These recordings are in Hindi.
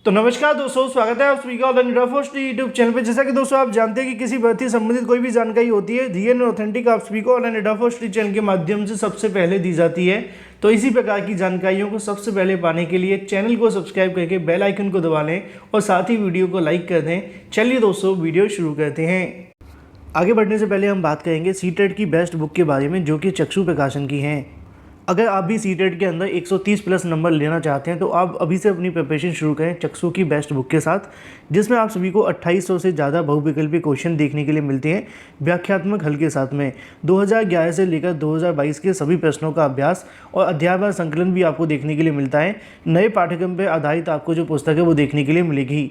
तो नमस्कार दोस्तों, स्वागत है आप सभी का ऑनलाइन फर्स्ट यूट्यूब चैनल पे। जैसा कि दोस्तों आप जानते हैं कि किसी भर्ती संबंधित कोई भी जानकारी होती है रियल और ऑथेंटिक आप सभी को ऑनलाइन फर्स्ट चैनल के माध्यम से सबसे पहले दी जाती है। तो इसी प्रकार की जानकारियों को सबसे पहले पाने के लिए चैनल को सब्सक्राइब करके बेल आइकन को दबा लें और साथ ही वीडियो को लाइक कर दें। चलिए दोस्तों वीडियो शुरू करते हैं। आगे बढ़ने से पहले हम बात करेंगे सीटेट की बेस्ट बुक के बारे में, जो कि चक्षु प्रकाशन की है। अगर आप भी सीटेट के अंदर 130 प्लस नंबर लेना चाहते हैं तो आप अभी से अपनी प्रिपरेशन शुरू करें चक्षु की बेस्ट बुक के साथ, जिसमें आप सभी को 2800 से ज़्यादा बहुविकल्पी क्वेश्चन देखने के लिए मिलते हैं व्याख्यात्मक हल के साथ में। 2011 से लेकर 2022 के सभी प्रश्नों का अभ्यास और अध्यायवार संकलन भी आपको देखने के लिए मिलता है। नए पाठ्यक्रम पर आधारित आपको जो पुस्तक है वो देखने के लिए मिलेगी।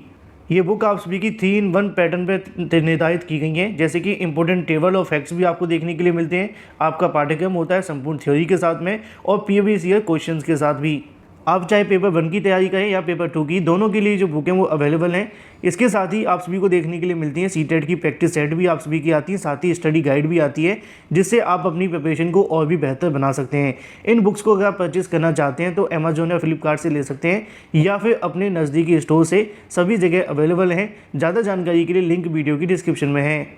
ये बुक आप सभी की 3-in-1 पैटर्न पे निर्धारित की गई है, जैसे कि इंपॉर्टेंट टेबल और फैक्ट्स भी आपको देखने के लिए मिलते हैं। आपका पाठ्यक्रम होता है संपूर्ण थ्योरी के साथ में और प्रीवियस ईयर क्वेश्चंस के साथ भी। आप चाहे पेपर 1 की तैयारी करें या पेपर 2 की, दोनों के लिए जो बुक है वो अवेलेबल हैं। इसके साथ ही आप सभी को देखने के लिए मिलती है सीटेट की प्रैक्टिस सेट भी आप सभी की आती है, साथ ही स्टडी गाइड भी आती है, जिससे आप अपनी प्रिपरेशन को और भी बेहतर बना सकते हैं। इन बुक्स को अगर आप परचेज करना चाहते हैं तो अमेजोन या फ्लिपकार्ट से ले सकते हैं या फिर अपने नज़दीकी स्टोर से, सभी जगह अवेलेबल हैं। ज़्यादा जानकारी के लिए लिंक वीडियो की डिस्क्रिप्शन में है।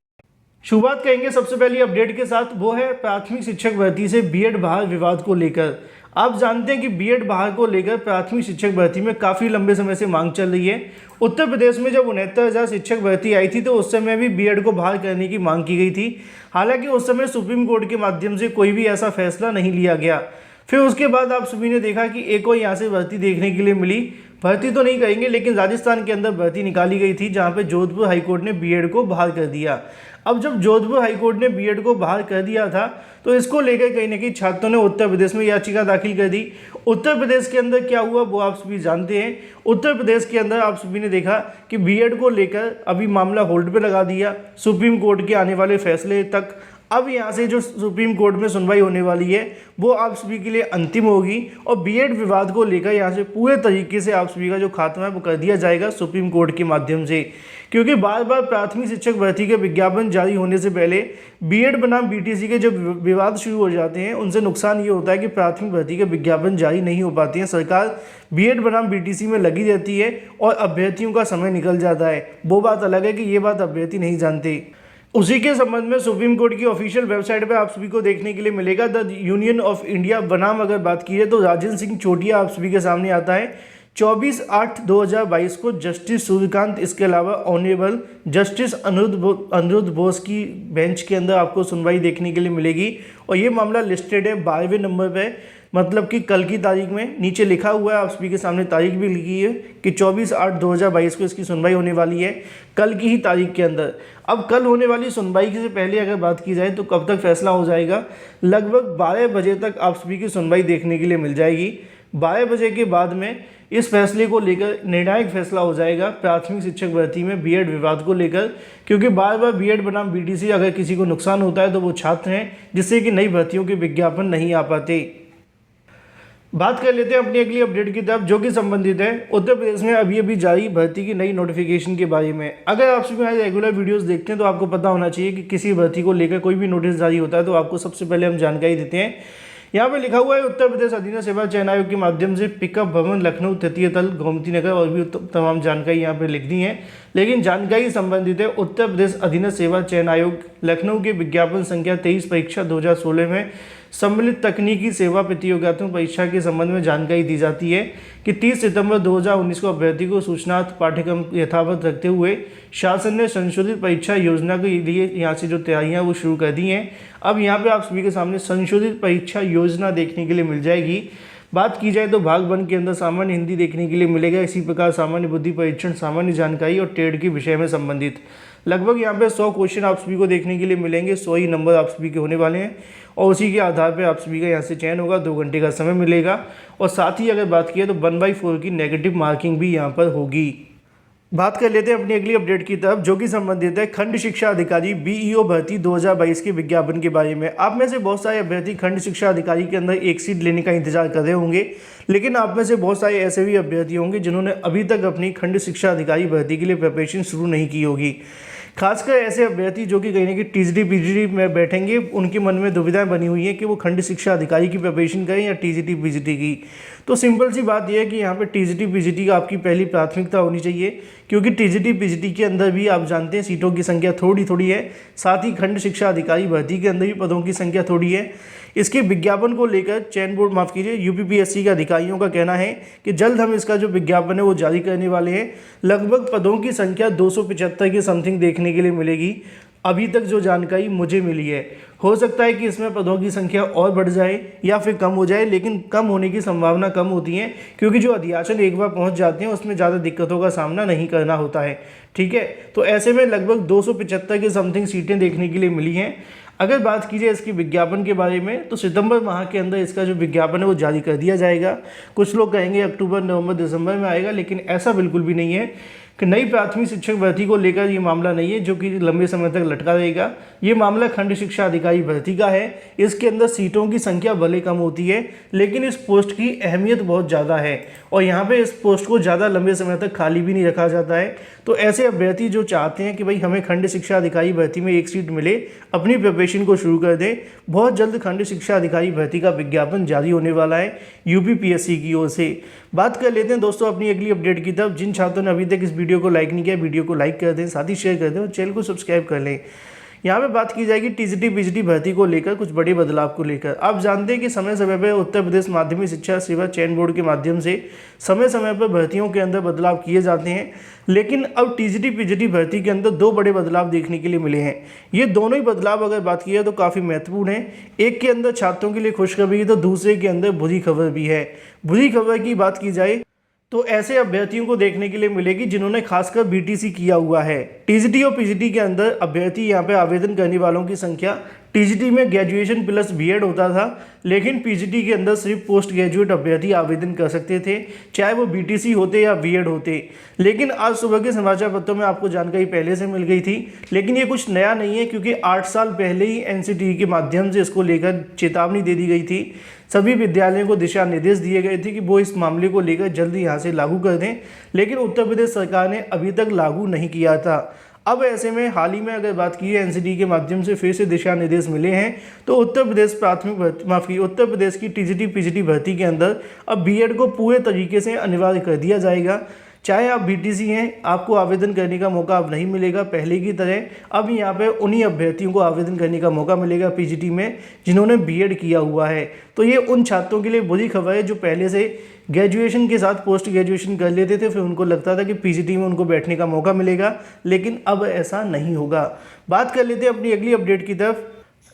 शुरुआत करेंगे सबसे पहली अपडेट के साथ, वो है प्राथमिक शिक्षक भर्ती से बीएड बहाल विवाद को लेकर। आप जानते हैं कि बीएड बहाल को लेकर प्राथमिक शिक्षक भर्ती में काफ़ी लंबे समय से मांग चल रही है। उत्तर प्रदेश में जब 69,000 शिक्षक भर्ती आई थी तो उस समय भी बीएड को बहाल करने की मांग की गई थी। हालांकि उस समय सुप्रीम कोर्ट के माध्यम से कोई भी ऐसा फैसला नहीं लिया गया। फिर उसके बाद आप सभी ने देखा कि एक और यहाँ से भर्ती देखने के लिए मिली। भर्ती तो नहीं कहेंगे, लेकिन राजस्थान के अंदर भर्ती निकाली गई थी, जहाँ पे जोधपुर हाईकोर्ट ने बीएड को बहाल कर दिया। अब जब जोधपुर हाईकोर्ट ने बीएड को बहाल कर दिया था तो इसको लेकर कहीं ना कहीं छात्रों ने उत्तर प्रदेश में याचिका दाखिल कर दी। उत्तर प्रदेश के अंदर क्या हुआ वो आप सभी जानते हैं। उत्तर प्रदेश के अंदर आप सभी ने देखा कि बीएड को लेकर अभी मामला होल्ड पे लगा दिया सुप्रीम कोर्ट के आने वाले फैसले तक। अब यहाँ से जो सुप्रीम कोर्ट में सुनवाई होने वाली है वो आप सभी के लिए अंतिम होगी और बीएड विवाद को लेकर यहाँ से पूरे तरीके से आप सभी का जो खात्मा है वो कर दिया जाएगा सुप्रीम कोर्ट के माध्यम से। क्योंकि बार बार प्राथमिक शिक्षक भर्ती के विज्ञापन जारी होने से पहले बीएड बनाम बीटीसी के जो विवाद शुरू हो जाते हैं, उनसे नुकसान ये होता है कि प्राथमिक भर्ती के विज्ञापन जारी नहीं हो पाते हैं। सरकार बीएड बनाम बीटीसी में लगी रहती है और अभ्यर्थियों का समय निकल जाता है। वो बात अलग है कि ये बात अभ्यर्थी नहीं जानते। उसी के संबंध में सुप्रीम कोर्ट की ऑफिशियल वेबसाइट पर आप सभी को देखने के लिए मिलेगा द यूनियन ऑफ इंडिया बनाम अगर बात की है तो राजन सिंह चोटिया आप सभी के सामने आता है। 24/8/2022 को जस्टिस सूर्यकांत, इसके अलावा ऑनरेबल जस्टिस अनिरुद्ध बोस की बेंच के अंदर आपको सुनवाई देखने के लिए मिलेगी। और ये मामला लिस्टेड है 12वें नंबर पे, मतलब कि कल की तारीख में। नीचे लिखा हुआ है, आप सभी के सामने तारीख भी लिखी है कि 24/8/2022 को इसकी सुनवाई होने वाली है, कल की ही तारीख के अंदर। अब कल होने वाली सुनवाई से पहले अगर बात की जाए तो कब तक फैसला हो जाएगा? लगभग 12 बजे तक आप सभी की सुनवाई देखने के लिए मिल जाएगी। 12 बजे के बाद में इस फैसले को लेकर निर्णायक फैसला हो जाएगा प्राथमिक शिक्षक भर्ती में बीएड विवाद को लेकर। क्योंकि बार बार बीएड बनाम बीटीसी अगर किसी को नुकसान होता है तो वो छात्र हैं, जिससे कि नई भर्तियों के विज्ञापन नहीं आ पाते। बात कर लेते हैं अपनी अगली अपडेट की तरफ, जो कि संबंधित है उत्तर प्रदेश में अभी जारी भर्ती की नई नोटिफिकेशन के बारे में। अगर आप सभी हमारे रेगुलर वीडियोस देखते हैं तो आपको पता होना चाहिए कि किसी भर्ती को लेकर कोई भी नोटिस जारी होता है तो आपको सबसे पहले हम जानकारी देते हैं। यहाँ पे लिखा हुआ है उत्तर प्रदेश अधीनस्थ सेवा चयन आयोग के माध्यम से पिकअप भवन लखनऊ तृतीय तल गोमती नगर, और भी तमाम जानकारी यहाँ पे लिख दी है। लेकिन जानकारी संबंधित है उत्तर प्रदेश अधीनस्थ सेवा चयन आयोग लखनऊ के विज्ञापन संख्या 23 परीक्षा 2016 में सम्मिलित तकनीकी सेवा प्रतियोगितात्मक परीक्षा के संबंध में जानकारी दी जाती है कि 30 सितंबर 2019 को अभ्यर्थी को सूचनार्थ पाठ्यक्रम यथावत रखते हुए शासन ने संशोधित परीक्षा योजना के लिए यहाँ से जो तैयारियाँ वो शुरू कर दी हैं। अब यहाँ पे आप सभी के सामने संशोधित परीक्षा योजना देखने के लिए मिल जाएगी। बात की जाए तो भाग 1 के अंदर सामान्य हिंदी देखने के लिए मिलेगा, इसी प्रकार सामान्य बुद्धि परीक्षण, सामान्य जानकारी और ट्रेड के विषय में संबंधित लगभग यहाँ पे 100 क्वेश्चन आप सभी को देखने के लिए मिलेंगे। 100 ही नंबर आप सभी के होने वाले हैं और उसी के आधार पर आप सभी का यहाँ से चयन होगा। 2 घंटे का समय मिलेगा और साथ ही अगर बात की तो 1/4 की नेगेटिव मार्किंग भी यहाँ पर होगी। बात कर लेते हैं अपनी अगली अपडेट की तरफ, जो कि संबंधित है खंड शिक्षा अधिकारी बीईओ भर्ती 2022 के विज्ञापन के बारे में। आप में से बहुत सारे अभ्यर्थी खंड शिक्षा अधिकारी के अंदर एक सीट लेने का इंतजार कर रहे होंगे, लेकिन आप में से बहुत सारे ऐसे भी अभ्यर्थी होंगे जिन्होंने अभी तक अपनी खंड शिक्षा अधिकारी भर्ती के लिए प्रिपरेशन शुरू नहीं की होगी। खासकर ऐसे अभ्यर्थी जो कि कहीं ना कहीं टीजीटी पीजीटी में बैठेंगे, उनके मन में दुविधाएं बनी हुई हैं कि वो खंड शिक्षा अधिकारी की प्रिपरेशन करें या टीजीटी पीजीटी की। तो सिंपल सी बात यह है कि यहाँ पे टीजीटी पीजीटी का आपकी पहली प्राथमिकता होनी चाहिए, क्योंकि टीजीटी पीजीटी के अंदर भी आप जानते हैं सीटों की संख्या थोड़ी थोड़ी है, साथ ही खंड शिक्षा अधिकारी भर्ती के अंदर भी पदों की संख्या थोड़ी है। इसके विज्ञापन को लेकर चयन बोर्ड माफ़ कीजिए यूपीपीएससी के अधिकारियों का कहना है कि जल्द हम इसका जो विज्ञापन है वो जारी करने वाले हैं। लगभग पदों की संख्या 275 के समथिंग देखने के लिए मिलेगी, अभी तक जो जानकारी मुझे मिली है। हो सकता है कि इसमें पदों की संख्या और बढ़ जाए या फिर कम हो जाए, लेकिन कम होने की संभावना कम होती है, क्योंकि जो अध्याचन एक बार पहुंच जाते हैं उसमें ज़्यादा दिक्कतों का सामना नहीं करना होता है। ठीक है, तो ऐसे में लगभग 275 के समथिंग सीटें देखने के लिए मिली हैं। अगर बात की जाए इसकी विज्ञापन के बारे में, तो सितंबर माह के अंदर इसका जो विज्ञापन है वो जारी कर दिया जाएगा। कुछ लोग कहेंगे अक्टूबर नवंबर दिसंबर में आएगा, लेकिन ऐसा बिल्कुल भी नहीं है कि नई प्राथमिक शिक्षक भर्ती को लेकर ये मामला नहीं है जो कि लंबे समय तक लटका रहेगा। ये मामला खंड शिक्षा अधिकारी भर्ती का है। इसके अंदर सीटों की संख्या भले कम होती है, लेकिन इस पोस्ट की अहमियत बहुत ज़्यादा है और यहाँ पे इस पोस्ट को ज़्यादा लंबे समय तक खाली भी नहीं रखा जाता है। तो ऐसे अभ्यर्थी जो चाहते हैं कि भाई हमें खंड शिक्षा अधिकारी भर्ती में एक सीट मिले, अपनी प्रिपरेशन को शुरू कर दें। बहुत जल्द खंड शिक्षा अधिकारी भर्ती का विज्ञापन जारी होने वाला है यूपीपीएससी की ओर से। बात कर लेते हैं दोस्तों अपनी अगली अपडेट की तरफ। जिन छात्रों ने अभी तक इस वीडियो को लाइक नहीं किया, वीडियो को लाइक कर दें, साथ ही शेयर कर दें और चैनल को सब्सक्राइब कर लें। यहाँ पे बात की जाएगी टीजीटी पीजीटी भर्ती को लेकर, कुछ बड़े बदलाव को लेकर। आप जानते हैं कि समय समय पर उत्तर प्रदेश माध्यमिक शिक्षा सेवा चयन बोर्ड के माध्यम से समय समय पर भर्तियों के अंदर बदलाव किए जाते हैं, लेकिन अब टीजीटी पीजीटी भर्ती के अंदर दो बड़े बदलाव देखने के लिए मिले हैं। ये दोनों ही बदलाव अगर बात की जाए तो काफ़ी महत्वपूर्ण है। एक के अंदर छात्रों के लिए खुशखबरी है तो दूसरे के अंदर बुरी खबर भी है। बुरी खबर की बात की जाए तो ऐसे अभ्यर्थियों को देखने के लिए मिलेगी जिन्होंने खासकर बीटीसी किया हुआ है। टीजीटी और पीजीटी के अंदर अभ्यर्थी यहाँ पे आवेदन करने वालों की संख्या, टीजीटी में ग्रेजुएशन प्लस बीएड होता था, लेकिन पीजीटी के अंदर सिर्फ पोस्ट ग्रेजुएट अभ्यर्थी आवेदन कर सकते थे, चाहे वो बीटीसी होते या बीएड होते। लेकिन आज सुबह के समाचार पत्रों में आपको जानकारी पहले से मिल गई थी, लेकिन ये कुछ नया नहीं है, क्योंकि 8 साल पहले ही एनसीटीई के माध्यम से इसको लेकर चेतावनी दे दी गई थी। सभी विद्यालयों को दिशा निर्देश दिए गए थे कि वो इस मामले को लेकर जल्दी यहाँ से लागू कर दें, लेकिन उत्तर प्रदेश सरकार ने अभी तक लागू नहीं किया था। अब ऐसे में हाल ही में अगर बात की है एनसीटीई के माध्यम से फिर से दिशा निर्देश मिले हैं, तो उत्तर प्रदेश प्राथमिक भर्ती उत्तर प्रदेश की टीजीटी पीजीटी भर्ती के अंदर अब बीएड को पूरे तरीके से अनिवार्य कर दिया जाएगा। चाहे आप बीटीसी हैं, आपको आवेदन करने का मौका अब नहीं मिलेगा पहले की तरह। अब यहाँ पे उन्हीं अभ्यर्थियों को आवेदन करने का मौका मिलेगा पीजीटी में जिन्होंने बीएड किया हुआ है। तो ये उन छात्रों के लिए बुरी खबर है जो पहले से ग्रेजुएशन के साथ पोस्ट ग्रेजुएशन कर लेते थे, फिर उनको लगता था कि पीजीटी में उनको बैठने का मौका मिलेगा, लेकिन अब ऐसा नहीं होगा। बात कर लेते हैं अपनी अगली अपडेट की तरफ,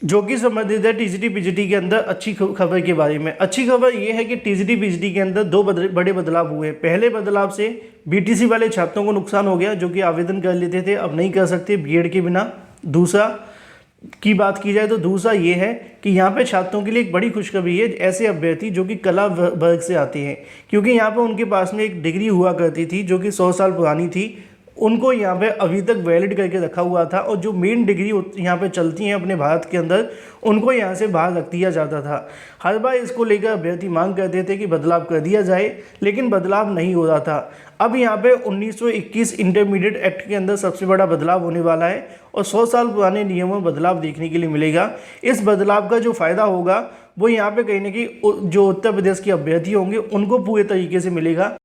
जो कि संबंधित है टीजीटी पीजीटी के अंदर अच्छी खबर के बारे में। अच्छी खबर ये है कि टीजीटी पीजीटी के अंदर दो बड़े बदलाव हुए। पहले बदलाव से बीटीसी वाले छात्रों को नुकसान हो गया जो कि आवेदन कर लेते थे, अब नहीं कर सकते बीएड के बिना। दूसरा की बात की जाए तो दूसरा ये है कि यहाँ पे छात्रों के लिए एक बड़ी खुशखबरी है, ऐसे अभ्यर्थी जो कि कला वर्ग से आते हैं, क्योंकि यहाँ पे उनके पास में एक डिग्री हुआ करती थी जो कि 100 साल पुरानी थी, उनको यहाँ पे अभी तक वैलिड करके रखा हुआ था, और जो मेन डिग्री यहाँ पे चलती हैं अपने भारत के अंदर उनको यहाँ से बाहर रख दिया जाता था। हर बार इसको लेकर अभ्यर्थी मांग करते थे कि बदलाव कर दिया जाए, लेकिन बदलाव नहीं हो रहा था। अब यहाँ पे 1921 इंटरमीडिएट एक्ट के अंदर सबसे बड़ा बदलाव होने वाला है और 100 साल पुराने नियमों में बदलाव देखने के लिए मिलेगा। इस बदलाव का जो फ़ायदा होगा वो यहाँ पे कहीं ना कहीं जो उत्तर प्रदेश के अभ्यर्थी होंगे उनको पूरे तरीके से मिलेगा।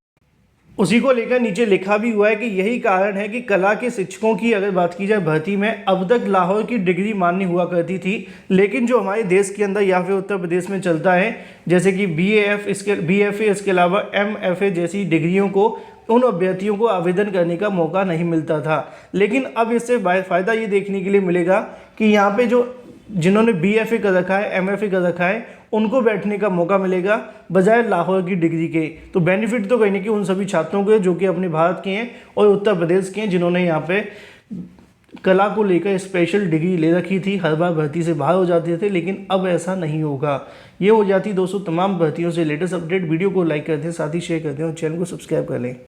उसी को लेकर नीचे लिखा भी हुआ है कि यही कारण है कि कला के शिक्षकों की अगर बात की जाए भर्ती में अब तक लाहौर की डिग्री मान्य हुआ करती थी, लेकिन जो हमारे देश के अंदर या फिर उत्तर प्रदेश में चलता है जैसे कि बीएफए इसके अलावा एमएफए जैसी डिग्रियों को उन अभ्यर्थियों को आवेदन करने का मौका नहीं मिलता था। लेकिन अब इससे फ़ायदा ये देखने के लिए मिलेगा कि यहाँ पे जो जिन्होंने बीएफए कर रखा है, एमएफए कर रखा है, उनको बैठने का मौका मिलेगा बजाय लाहौर की डिग्री के। तो बेनिफिट तो कहीं ना कहीं उन सभी छात्रों को है जो कि अपने भारत के हैं और उत्तर प्रदेश के हैं, जिन्होंने यहाँ पे कला को लेकर स्पेशल डिग्री ले रखी थी, हर बार भर्ती से बाहर हो जाते थे, लेकिन अब ऐसा नहीं होगा। ये हो जाती दोस्तों तमाम भर्तियों से लेटेस्ट अपडेट। वीडियो को लाइक कर दें, साथ ही शेयर कर दें और चैनल को सब्सक्राइब कर लें।